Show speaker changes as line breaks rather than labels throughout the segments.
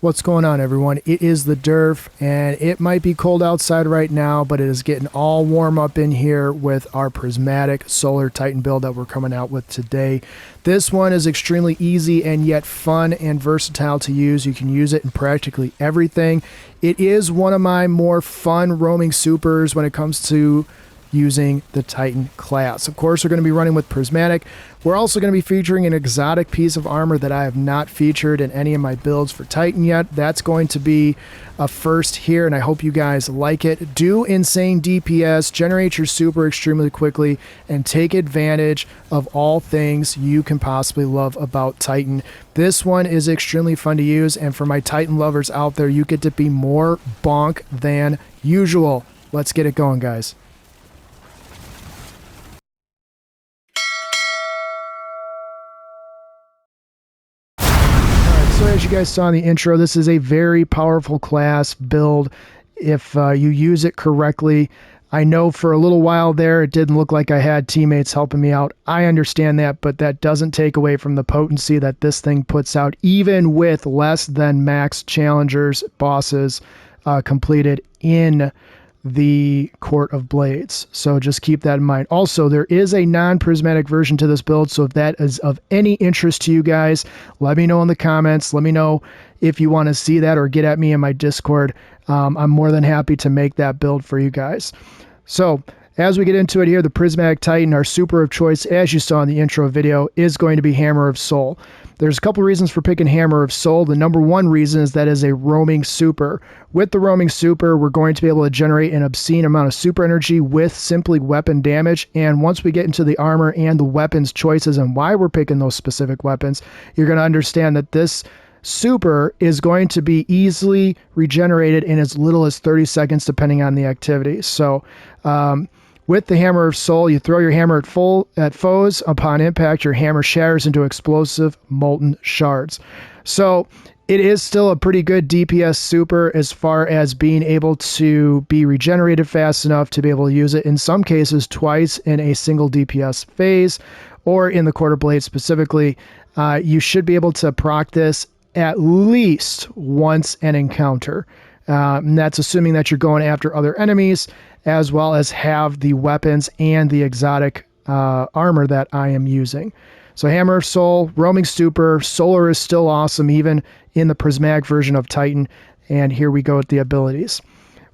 What's going on, everyone? It is the Derf, and it might be cold outside right now, but it is getting all warm up in here with our prismatic solar Titan build that we're coming out with today. This one is extremely easy and yet fun and versatile to use. You can use it in practically everything. It is one of my more fun roaming supers when it comes to using the Titan class. Of course, we're going to be running with prismatic. We're also going to be featuring an exotic piece of armor that I have not featured in any of my builds for Titan yet. That's going to be a first here, and I hope you guys like it. Do insane DPS, generate your super extremely quickly, and take advantage of all things you can possibly love about Titan. This one is extremely fun to use, and for my Titan lovers out there, you get to be more bonk than usual. Let's get it going, guys. So as you guys saw in the intro, this is a very powerful class build if you use it correctly. I know for a little while there, it didn't look like I had teammates helping me out. I understand that, but that doesn't take away from the potency that this thing puts out, even with less than max challengers, bosses completed in the Court of Blades. So just keep that in mind. Also, there is a non-prismatic version to this build, so if that is of any interest to you guys, let me know in the comments. Let me know if you want to see that or get at me in my Discord. I'm more than happy to make that build for you guys. So as we get into it here, the Prismatic Titan, our super of choice, as you saw in the intro video, is going to be Hammer of Soul. There's a couple reasons for picking Hammer of Soul. The number one reason is that is a roaming super. With the roaming super, we're going to be able to generate an obscene amount of super energy with simply weapon damage. And once we get into the armor and the weapons choices and why we're picking those specific weapons, you're going to understand that this super is going to be easily regenerated in as little as 30 seconds depending on the activity. So with the Hammer of Soul, you throw your hammer at foes. Upon impact, your hammer shatters into explosive molten shards. So it is still a pretty good DPS super as far as being able to be regenerated fast enough to be able to use it in some cases twice in a single DPS phase, or in the Court of Blades specifically. You should be able to proc this at least once an encounter. And that's assuming that you're going after other enemies, as well as have the weapons and the exotic armor that I am using. So Hammer of Soul, roaming super, solar is still awesome even in the prismatic version of Titan. And here we go with the abilities.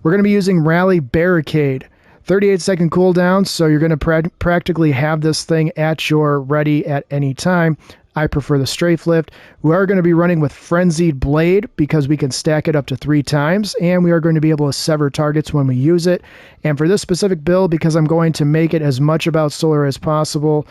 We're going to be using Rally Barricade. 38-second cooldown, so you're going to practically have this thing at your ready at any time. I prefer the Strafe Lift. We are going to be running with Frenzied Blade because we can stack it up to 3 times, and we are going to be able to sever targets when we use it. And for this specific build, because I'm going to make it as much about solar as possible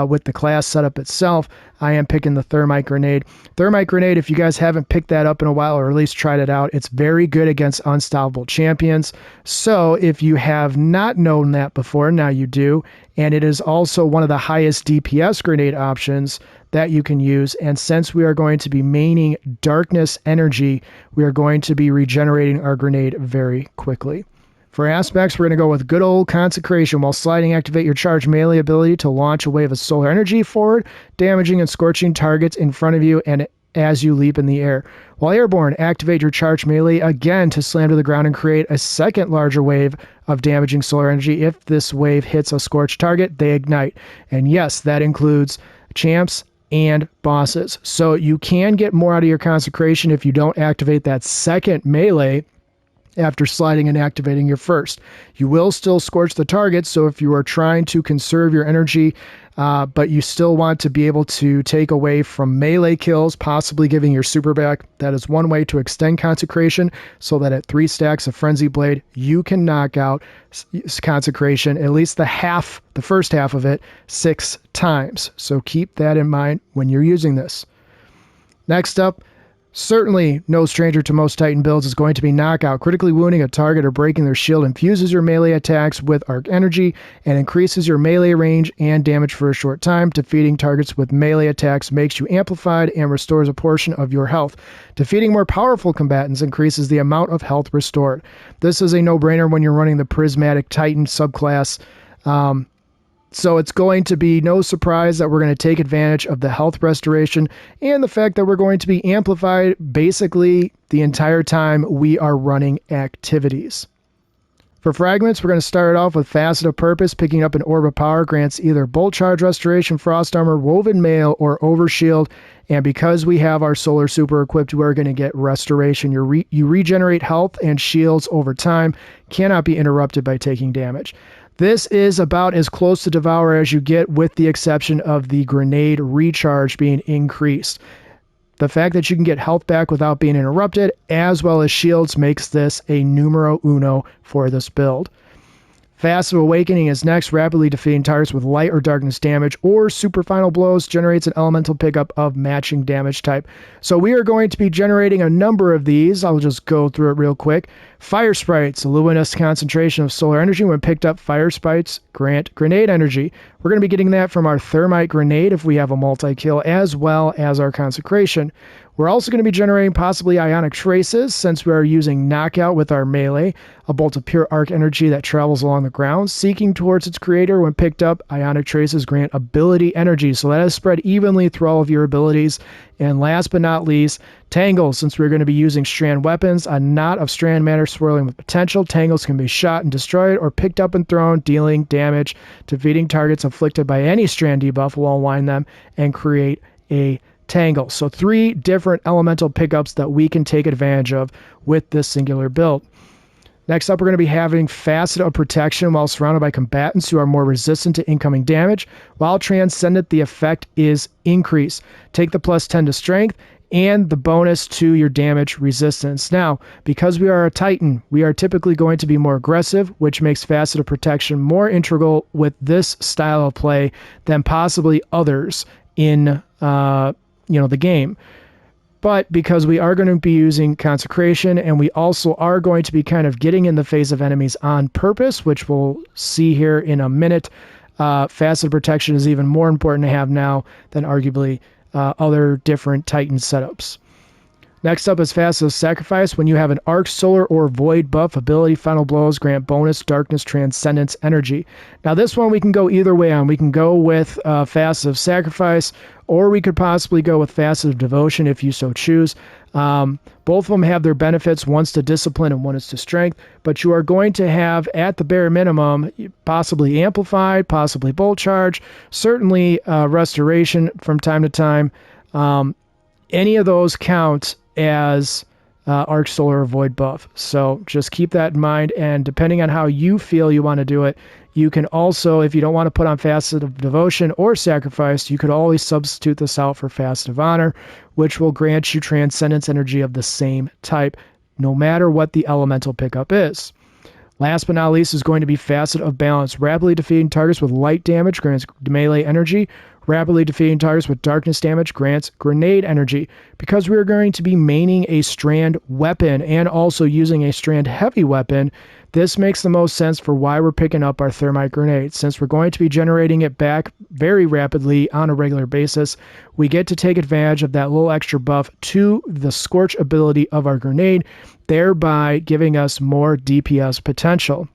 with the class setup itself, I am picking the Thermite Grenade. Thermite Grenade, if you guys haven't picked that up in a while or at least tried it out, it's very good against unstoppable champions. So if you have not known that before, now you do. And it is also one of the highest DPS grenade options that you can use. And since we are going to be maining darkness energy, we are going to be regenerating our grenade very quickly. For aspects, we're going to go with good old Consecration. While sliding, activate your charge melee ability to launch a wave of solar energy forward, damaging and scorching targets in front of you and as you leap in the air. While airborne, activate your charge melee again to slam to the ground and create a second larger wave of damaging solar energy. If this wave hits a scorched target, they ignite. And yes, that includes champs and bosses. So you can get more out of your Consecration if you don't activate that second melee after sliding and activating your first. You will still scorch the target, so if you are trying to conserve your energy, but you still want to be able to take away from melee kills, possibly giving your super back, that is one way to extend Consecration, so that at 3 stacks of Frenzy Blade, you can knock out Consecration, at least the first half of it, 6 times. So keep that in mind when you're using this. Next up, certainly no stranger to most Titan builds, is going to be Knockout. Critically wounding a target or breaking their shield infuses your melee attacks with arc energy and increases your melee range and damage for a short time. Defeating targets with melee attacks makes you amplified and restores a portion of your health. Defeating more powerful combatants increases the amount of health restored. This is a no-brainer when you're running the Prismatic Titan subclass. So it's going to be no surprise that we're going to take advantage of the health restoration and the fact that we're going to be amplified basically the entire time we are running activities. For fragments, we're going to start off with Facet of Purpose. Picking up an Orb of Power grants either Bolt Charge Restoration, Frost Armor, Woven Mail, or Overshield. And because we have our Solar Super equipped, we're going to get Restoration. You regenerate health and shields over time. Cannot be interrupted by taking damage. This is about as close to Devour as you get, with the exception of the Grenade Recharge being increased. The fact that you can get health back without being interrupted, as well as shields, makes this a numero uno for this build. Facet of Awakening is next. Rapidly defeating targets with light or darkness damage or super final blows generates an elemental pickup of matching damage type. So we are going to be generating a number of these. I'll just go through it real quick. Fire Sprites, a luminous concentration of solar energy. When picked up, Fire Sprites grant grenade energy. We're going to be getting that from our Thermite Grenade if we have a multi-kill, as well as our Consecration. We're also going to be generating possibly Ionic Traces, since we are using Knockout with our melee, a bolt of pure arc energy that travels along the ground, seeking towards its creator. When picked up, Ionic Traces grant ability energy, so that is spread evenly through all of your abilities. And last but not least, Tangles. Since we're going to be using strand weapons, a knot of strand matter swirling with potential. Tangles can be shot and destroyed or picked up and thrown, dealing damage. Defeating targets inflicted by any strand debuff will unwind them and create a Tangle. So 3 different elemental pickups that we can take advantage of with this singular build. Next up, we're going to be having Facet of Protection. While surrounded by combatants who are more resistant to incoming damage, while Transcendent, the effect is increase. Take the +10 to strength and the bonus to your damage resistance. Now, because we are a Titan, we are typically going to be more aggressive, which makes Facet of Protection more integral with this style of play than possibly others in the game. But because we are going to be using Consecration, and we also are going to be kind of getting in the face of enemies on purpose, which we'll see here in a minute, Facet of Protection is even more important to have now than arguably other different Titan setups. Next up is Facet of Sacrifice. When you have an Arc, Solar, or Void buff ability, Final Blows grant bonus Darkness Transcendence energy. Now this one we can go either way on. We can go with Facet of Sacrifice, or we could possibly go with Facet of Devotion if you so choose. Both of them have their benefits. One's to Discipline and one is to Strength. But you are going to have, at the bare minimum, possibly Amplified, possibly Bolt Charge, certainly Restoration from time to time. Any of those count as Arc, Solar, or Void buff. So just keep that in mind, and depending on how you feel you want to do it, you can also, if you don't want to put on Facet of Devotion or Sacrifice, you could always substitute this out for Facet of Honor, which will grant you Transcendence energy of the same type, no matter what the elemental pickup is. Last but not least is going to be Facet of Balance. Rapidly defeating targets with light damage grants melee energy. Rapidly defeating targets with darkness damage grants grenade energy. Because we are going to be maining a strand weapon and also using a strand heavy weapon, this makes the most sense for why we're picking up our Thermite Grenade. Since we're going to be generating it back very rapidly on a regular basis, we get to take advantage of that little extra buff to the Scorch ability of our grenade, thereby giving us more DPS potential.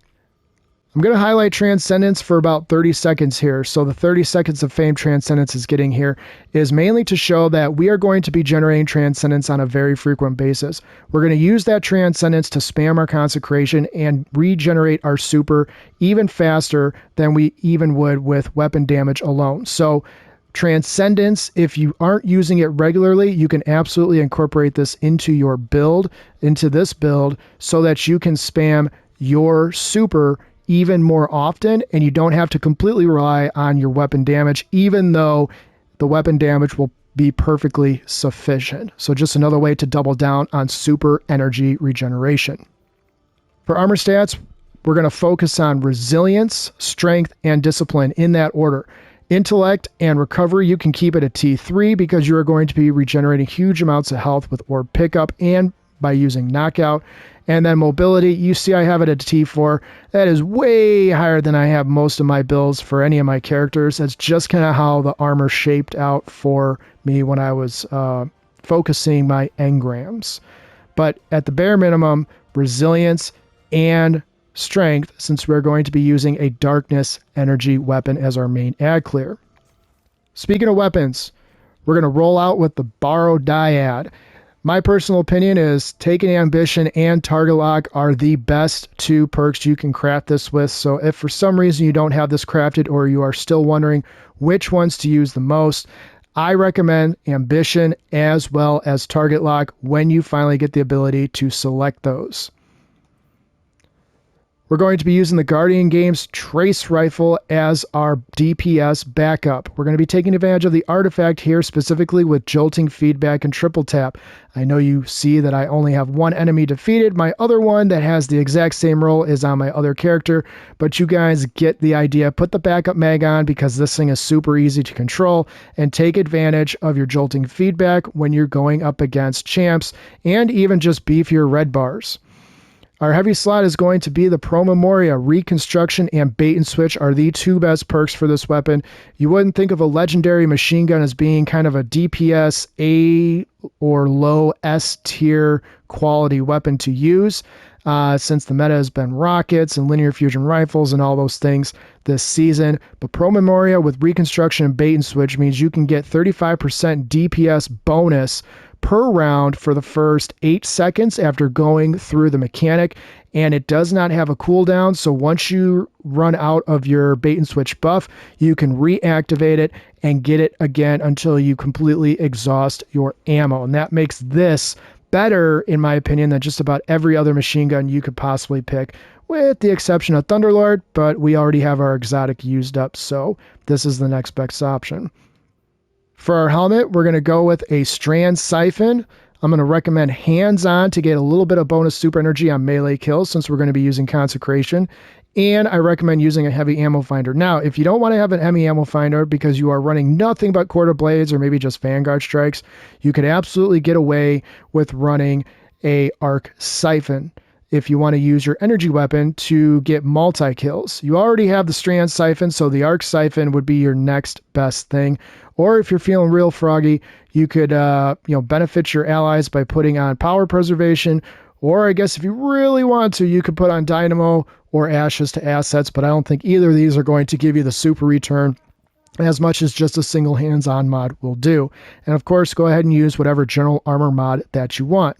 I'm going to highlight Transcendence for about 30 seconds here. So the 30 seconds of fame Transcendence is getting here is mainly to show that we are going to be generating Transcendence on a very frequent basis. We're going to use that Transcendence to spam our Consecration and regenerate our super even faster than we even would with weapon damage alone. So Transcendence, if you aren't using it regularly, you can absolutely incorporate this into your build, into this build, so that you can spam your super even more often, and you don't have to completely rely on your weapon damage, even though the weapon damage will be perfectly sufficient. So just another way to double down on super energy regeneration. For armor stats, we're going to focus on Resilience, Strength, and Discipline in that order. Intellect and Recovery, you can keep it at T3 because you are going to be regenerating huge amounts of health with Orb Pickup and by using Knockout. And then Mobility, you see I have it at T4. That is way higher than I have most of my builds for any of my characters. That's just kind of how the armor shaped out for me when I was focusing my engrams. But at the bare minimum, Resilience and strength, since we're going to be using a darkness energy weapon as our main ad clear. Speaking of weapons, we're going to roll out with the Borrow Dyad. My personal opinion is Taken Ambition and Target Lock are the best two perks you can craft this with. So if for some reason you don't have this crafted or you are still wondering which ones to use the most, I recommend Ambition as well as Target Lock when you finally get the ability to select those. We're going to be using the Guardian Games Trace Rifle as our DPS backup. We're going to be taking advantage of the artifact here, specifically with Jolting Feedback and Triple Tap. I know you see that I only have one enemy defeated. My other one that has the exact same role is on my other character, but you guys get the idea. Put the backup mag on because this thing is super easy to control, and take advantage of your Jolting Feedback when you're going up against champs and even just beefier red bars. Our heavy slot is going to be the Pro Memoria. Reconstruction and Bait and Switch are the two best perks for this weapon. You wouldn't think of a legendary machine gun as being kind of a DPS A or low S tier quality weapon to use, since the meta has been rockets and linear fusion rifles and all those things this season. But Pro Memoria with Reconstruction and Bait and Switch means you can get 35% DPS bonus per round for the first 8 seconds after going through the mechanic, and it does not have a cooldown, so once you run out of your bait and switch buff, you can reactivate it and get it again until you completely exhaust your ammo. And that makes this better, in my opinion, than just about every other machine gun you could possibly pick, with the exception of Thunderlord, but we already have our exotic used up, so this is the next best option. For our helmet, we're going to go with a Strand Siphon. I'm going to recommend hands-on to get a little bit of bonus super energy on melee kills, since we're going to be using Consecration. And I recommend using a heavy ammo finder. Now, if you don't want to have an heavy ammo finder because you are running nothing but Quarter Blades or maybe just Vanguard Strikes, you could absolutely get away with running a Arc Siphon if you want to use your energy weapon to get multi-kills. You already have the Strand Siphon, so the Arc Siphon would be your next best thing. Or if you're feeling real froggy, you could benefit your allies by putting on Power Preservation, or I guess if you really want to, you could put on Dynamo or Ashes to assets, but I don't think either of these are going to give you the super return as much as just a single hands-on mod will do. And of course, go ahead and use whatever general armor mod that you want.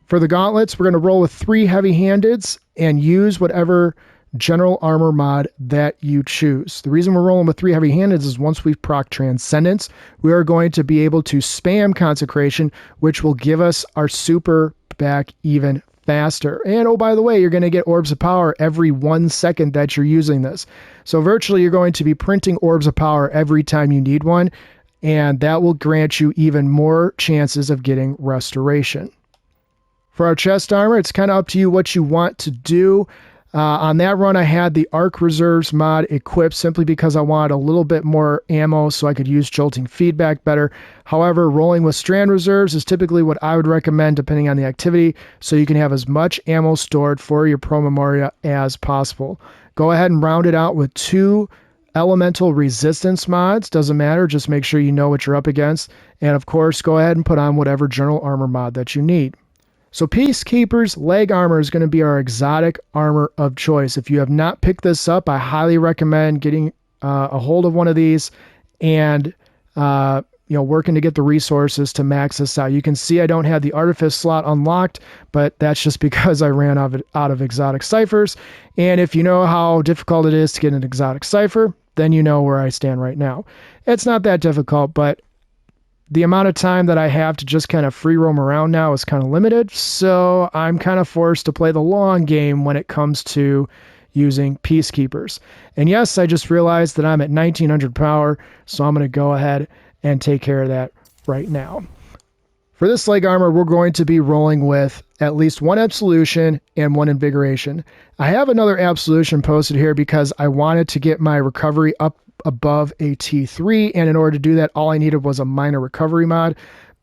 For the gauntlets, we're going to roll with 3 heavy-handeds and use whatever general armor mod that you choose. The reason we're rolling with 3 heavy-handeds is once we've proc Transcendence, we are going to be able to spam Consecration, which will give us our super back even faster. And oh, by the way, you're going to get Orbs of Power every 1 second that you're using this. So virtually you're going to be printing Orbs of Power every time you need one, and that will grant you even more chances of getting Restoration. For our chest armor, it's kind of up to you what you want to do. On that run, I had the Arc Reserves mod equipped simply because I wanted a little bit more ammo so I could use Jolting Feedback better. However, rolling with Strand Reserves is typically what I would recommend depending on the activity, so you can have as much ammo stored for your Pro Memoria as possible. Go ahead and round it out with 2 Elemental Resistance mods. Doesn't matter, just make sure you know what you're up against. And of course, go ahead and put on whatever general armor mod that you need. So Peacekeeper's leg armor is going to be our exotic armor of choice. If you have not picked this up, I highly recommend getting a hold of one of these and working to get the resources to max this out. You can see I don't have the Artifice slot unlocked, but that's just because I ran out of exotic ciphers. And if you know how difficult it is to get an exotic cipher, then you know where I stand right now. It's not that difficult, but the amount of time that I have to just kind of free roam around now is kind of limited, so I'm kind of forced to play the long game when it comes to using Peacekeepers. And yes, I just realized that I'm at 1900 power, so I'm going to go ahead and take care of that right now. For this leg armor, we're going to be rolling with at least 1 Absolution and 1 Invigoration. I have another Absolution posted here because I wanted to get my recovery up above a T3, and in order to do that, all I needed was a minor recovery mod.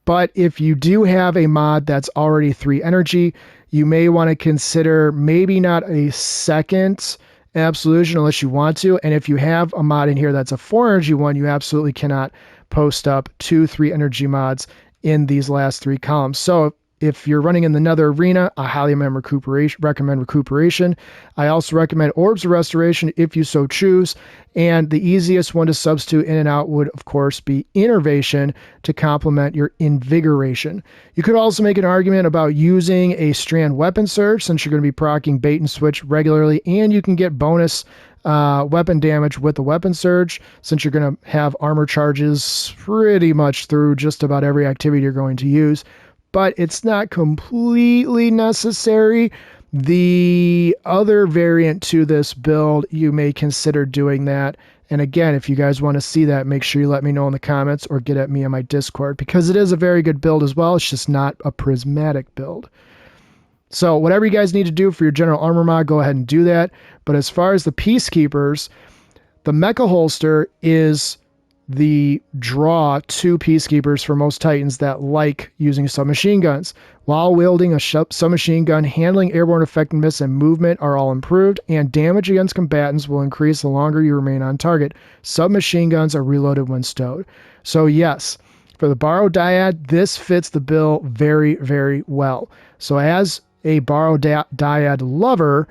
But if you do have a mod that's already 3 energy, you may want to consider maybe not a second Absolution unless you want to. And if you have a mod in here that's a 4 energy one, you absolutely cannot post up 2 3 energy mods in these last 3 columns. So If you're running in the Nether Arena, I highly recommend Recuperation. I also recommend Orbs of Restoration if you so choose. And the easiest one to substitute in and out would, of course, be Innervation to complement your Invigoration. You could also make an argument about using a Strand Weapon Surge since you're going to be proccing Bait and Switch regularly, and you can get bonus weapon damage with the Weapon Surge since you're going to have armor charges pretty much through just about every activity you're going to use. But it's not completely necessary. The other variant to this build, you may consider doing that. And again, if you guys want to see that, make sure you let me know in the comments or get at me on my Discord, because it is a very good build as well. It's just not a prismatic build. So whatever you guys need to do for your general armor mod, go ahead and do that. But as far as the Peacekeepers, the Mecha Holster is the draw to Peacekeepers for most Titans that like using submachine guns. While wielding a submachine gun, handling, airborne effectiveness, and movement are all improved, and damage against combatants will increase the longer you remain on target. Submachine guns are reloaded when stowed. So yes, for the Borrowed Dyad, this fits the bill very, very well. So as a Borrowed Dyad lover,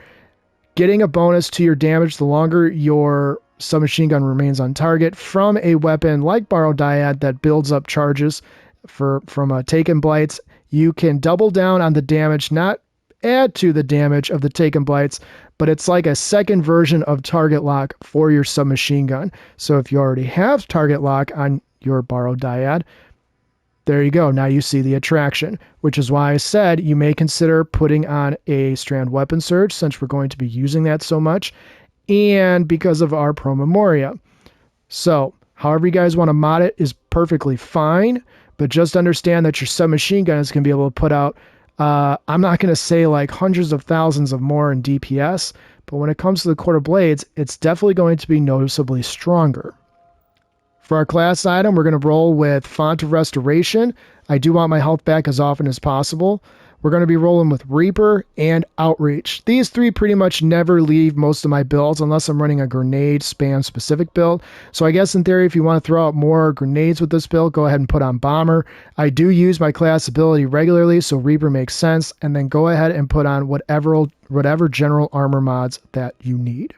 getting a bonus to your damage the longer your submachine gun remains on target from a weapon like Borrowed Dyad that builds up charges from Taken Blights, you can double down on the damage, not add to the damage of the Taken Blights, but it's like a second version of target lock for your submachine gun. So if you already have target lock on your Borrowed Dyad, there you go. Now you see the attraction, which is why I said you may consider putting on a Strand Weapon Surge since we're going to be using that so much, and because of our Pro Memoria. So however you guys want to mod it is perfectly fine, but just understand that your submachine gun is going to be able to put out, I'm not going to say like hundreds of thousands of more in DPS, but when it comes to the Quarter Blades, it's definitely going to be noticeably stronger. For our class item, we're going to roll with Font of Restoration. I do want my health back as often as possible. We're going to be rolling with Reaper and Outreach. These three pretty much never leave most of my builds unless I'm running a grenade spam specific build. So I guess in theory, if you want to throw out more grenades with this build, go ahead and put on Bomber. I do use my class ability regularly, so Reaper makes sense. And then go ahead and put on whatever general armor mods that you need.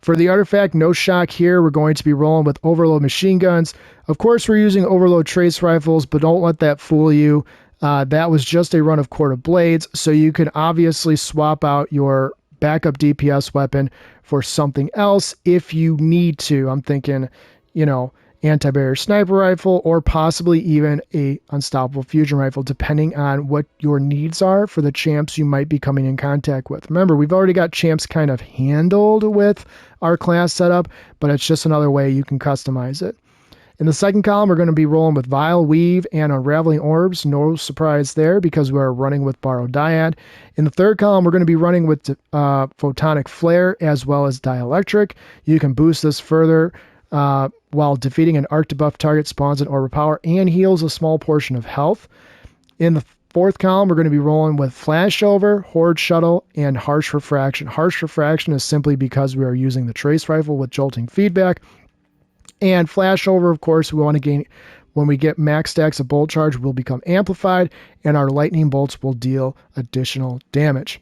For the artifact, no shock here, we're going to be rolling with Overload machine guns. Of course, we're using Overload trace rifles, but don't let that fool you. That was just a run of Quarter Blades, so you can obviously swap out your backup DPS weapon for something else if you need to. I'm thinking, anti-barrier sniper rifle or possibly even a unstoppable fusion rifle, depending on what your needs are for the champs you might be coming in contact with. Remember, we've already got champs kind of handled with our class setup, but it's just another way you can customize it. In the second column, we're going to be rolling with Vile Weave and Unraveling Orbs. No surprise there because we're running with Borrowed Dyad. In the third column, we're going to be running with Photonic Flare as well as Dielectric. You can boost this further while defeating an arc debuff target, spawns an orb of power, and heals a small portion of health. In the fourth column, we're going to be rolling with Flashover, Horde Shuttle, and Harsh Refraction. Harsh Refraction is simply because we are using the Trace Rifle with jolting feedback. And Flashover, of course, we want to gain, when we get max stacks of bolt charge, will become amplified, and our lightning bolts will deal additional damage.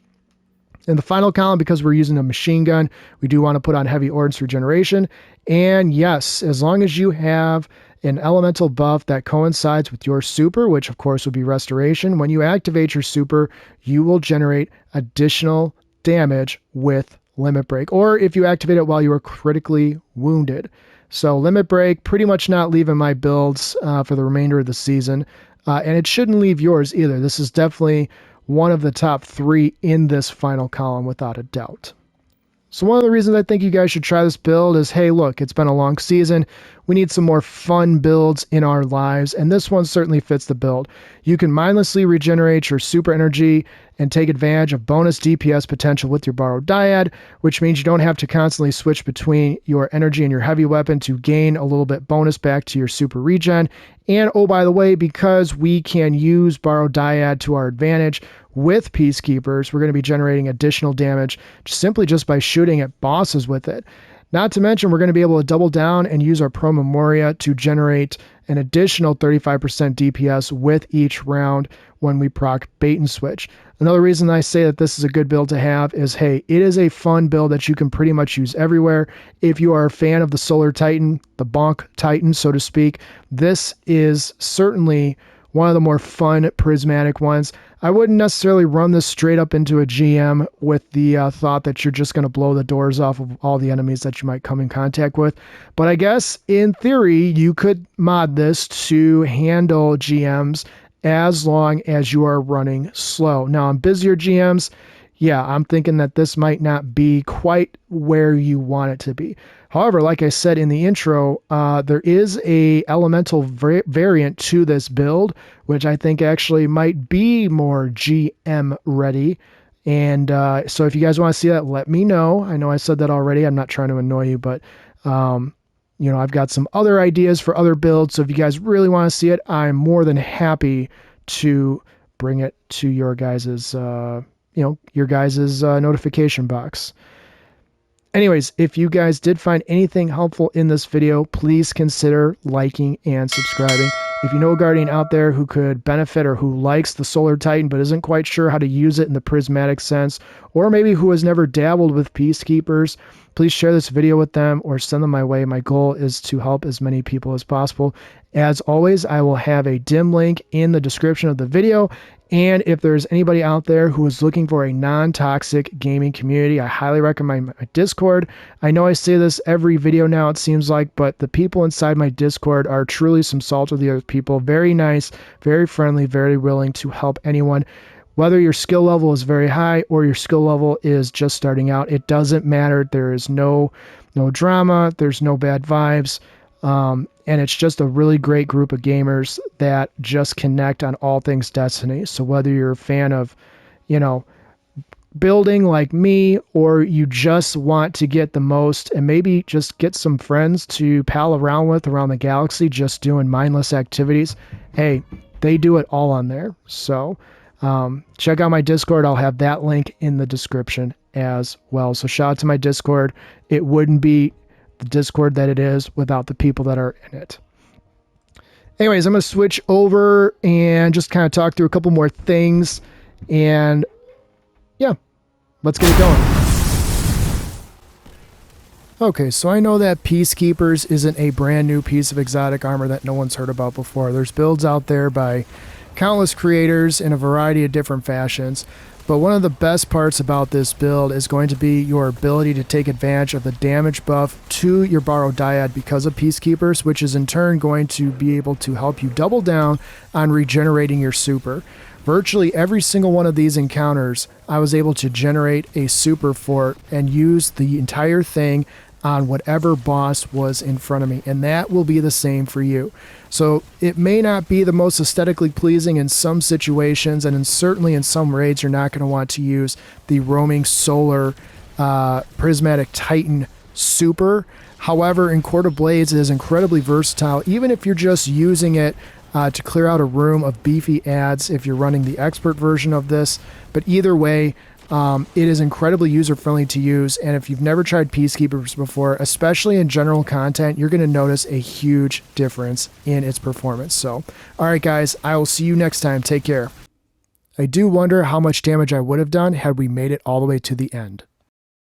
In the final column, because we're using a machine gun, we do want to put on Heavy Ordnance Regeneration. And yes, as long as you have an elemental buff that coincides with your super, which of course would be Restoration, when you activate your super, you will generate additional damage with Limit Break, or if you activate it while you are critically wounded. So Limit Break, pretty much not leaving my builds for the remainder of the season. And it shouldn't leave yours either. This is definitely one of the top 3 in this final column without a doubt. So one of the reasons I think you guys should try this build is, hey, look, it's been a long season. We need some more fun builds in our lives, and this one certainly fits the build. You can mindlessly regenerate your super energy and take advantage of bonus DPS potential with your Borrowed Dyad, which means you don't have to constantly switch between your energy and your heavy weapon to gain a little bit bonus back to your super regen. And oh, by the way, because we can use Borrowed Dyad to our advantage with Peacekeepers, we're going to be generating additional damage simply just by shooting at bosses with it. Not to mention, we're going to be able to double down and use our Pro Memoria to generate an additional 35% DPS with each round when we proc bait and switch. Another reason I say that this is a good build to have is, hey, it is a fun build that you can pretty much use everywhere. If you are a fan of the Solar Titan, the Bonk Titan, so to speak, this is certainly one of the more fun prismatic ones. I wouldn't necessarily run this straight up into a GM with the thought that you're just going to blow the doors off of all the enemies that you might come in contact with. But I guess in theory, you could mod this to handle GMs as long as you are running slow. Now, on busier GMs, yeah, I'm thinking that this might not be quite where you want it to be. However, like I said in the intro, there is a elemental variant to this build, which I think actually might be more GM ready. And so if you guys want to see that, let me know. I know I said that already. I'm not trying to annoy you, but you know, I've got some other ideas for other builds. So if you guys really want to see it, I'm more than happy to bring it to your guys's, your guys's notification box. Anyways, if you guys did find anything helpful in this video, please consider liking and subscribing. If you know a Guardian out there who could benefit or who likes the Solar Titan but isn't quite sure how to use it in the prismatic sense, or maybe who has never dabbled with Peacekeepers, please share this video with them or send them my way. My goal is to help as many people as possible. As always, I will have a dim link in the description of the video. And if there's anybody out there who is looking for a non-toxic gaming community, I highly recommend my Discord. I know I say this every video now, it seems like, but the people inside my Discord are truly some salt of the earth people. Very nice, very friendly, very willing to help anyone. Whether your skill level is very high or your skill level is just starting out, it doesn't matter. There is no drama. There's no bad vibes. And it's just a really great group of gamers that just connect on all things Destiny. So whether you're a fan of, building like me, or you just want to get the most and maybe just get some friends to pal around with around the galaxy, just doing mindless activities, hey, they do it all on there. So check out my Discord. I'll have that link in the description as well. So shout out to my Discord. It wouldn't be the Discord that it is without the people that are in it. Anyways, I'm going to switch over and just kind of talk through a couple more things. And yeah, let's get it going. Okay, so I know that Peacekeepers isn't a brand new piece of exotic armor that no one's heard about before. There's builds out there by countless creators in a variety of different fashions. But one of the best parts about this build is going to be your ability to take advantage of the damage buff to your borrowed dyad because of Peacekeepers, which is in turn going to be able to help you double down on regenerating your super. Virtually every single one of these encounters, I was able to generate a super for and use the entire thing on whatever boss was in front of me, and that will be the same for you. So it may not be the most aesthetically pleasing in some situations, and certainly in some raids you're not going to want to use the roaming solar prismatic titan super. However, in Court of Blades it is incredibly versatile, even if you're just using it to clear out a room of beefy ads if you're running the expert version of this. But either way, it is incredibly user-friendly to use, and if you've never tried Peacekeepers before, especially in general content, you're going to notice a huge difference in its performance. So, alright guys, I will see you next time. Take care. I do wonder how much damage I would have done had we made it all the way to the end.